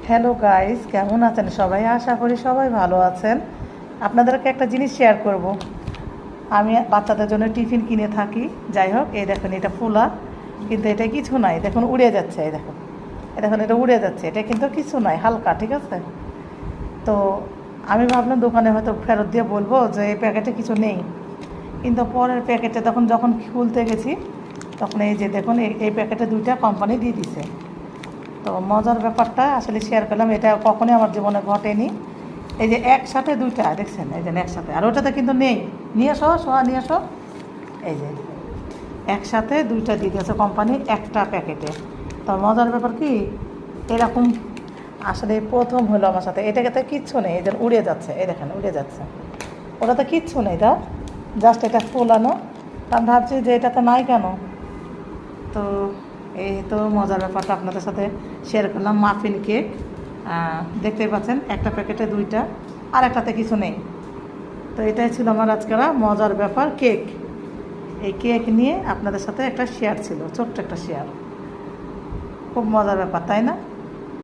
Hello guys, কেমন আছেন সবাই? আশা করি সবাই ভালো আছেন। আপনাদেরকে একটা জিনিস শেয়ার করব। আমি বাচ্চাদের জন্য টিফিন কিনে থাকি। যাই হোক, এই দেখুন এটা ফোলা, কিন্তু এটা কিছু নাই। দেখুন উড়ে যাচ্ছে, এই দেখুন, এটা উড়ে যাচ্ছে। এটা কিন্তু কিছু নাই, হালকা, ঠিক আছে? তো আমি ভাবলাম দোকানে হয়তো ফেরত দিয়ে বলবো যে এই প্যাকেটে কিছু নেই, কিন্তু পরের প্যাকেটে যখন খুলতে গেছি, তখন এই যে দেখুন এই প্যাকেটে দুইটা কোম্পানি দিয়ে দিছে। তো মজার ব্যাপারটা আসলে শেয়ার করলাম, এটা কখনোই আমার জীবনে ঘটেনি। এই যে একসাথে দুইটা দেখছেন, এই যে একসাথে, আর ওটাতে কিন্তু নেই। নিয়ে আসো, সোয়া নিয়ে আসো। এই যে একসাথে দুইটা দিয়ে দিয়েছে কোম্পানি একটা প্যাকেটে। তো মজার ব্যাপার কি, এরকম আসলে প্রথম হলো আমার সাথে। এটাতে কিচ্ছু নেই, এই যে উড়ে যাচ্ছে, এই দেখেন উড়ে যাচ্ছে। ওটাতে কিচ্ছু নেই, দাও, জাস্ট এটা ফোলানো। আমি ভাবছি যে এটাতে নাই কেন। তো এই তো মজার ব্যাপারটা আপনাদের সাথে শেয়ার করলাম। মাফিন কেক, দেখতেই পাচ্ছেন একটা প্যাকেটে দুইটা, আর একটাতে কিছু নেই। তো এটাই ছিল আমার আজকের মজার ব্যাপার, কেক। এই কেক নিয়ে আপনাদের সাথে একটা শেয়ার ছিল, ছোট্ট একটা শেয়ার। খুব মজার ব্যাপার, তাই না?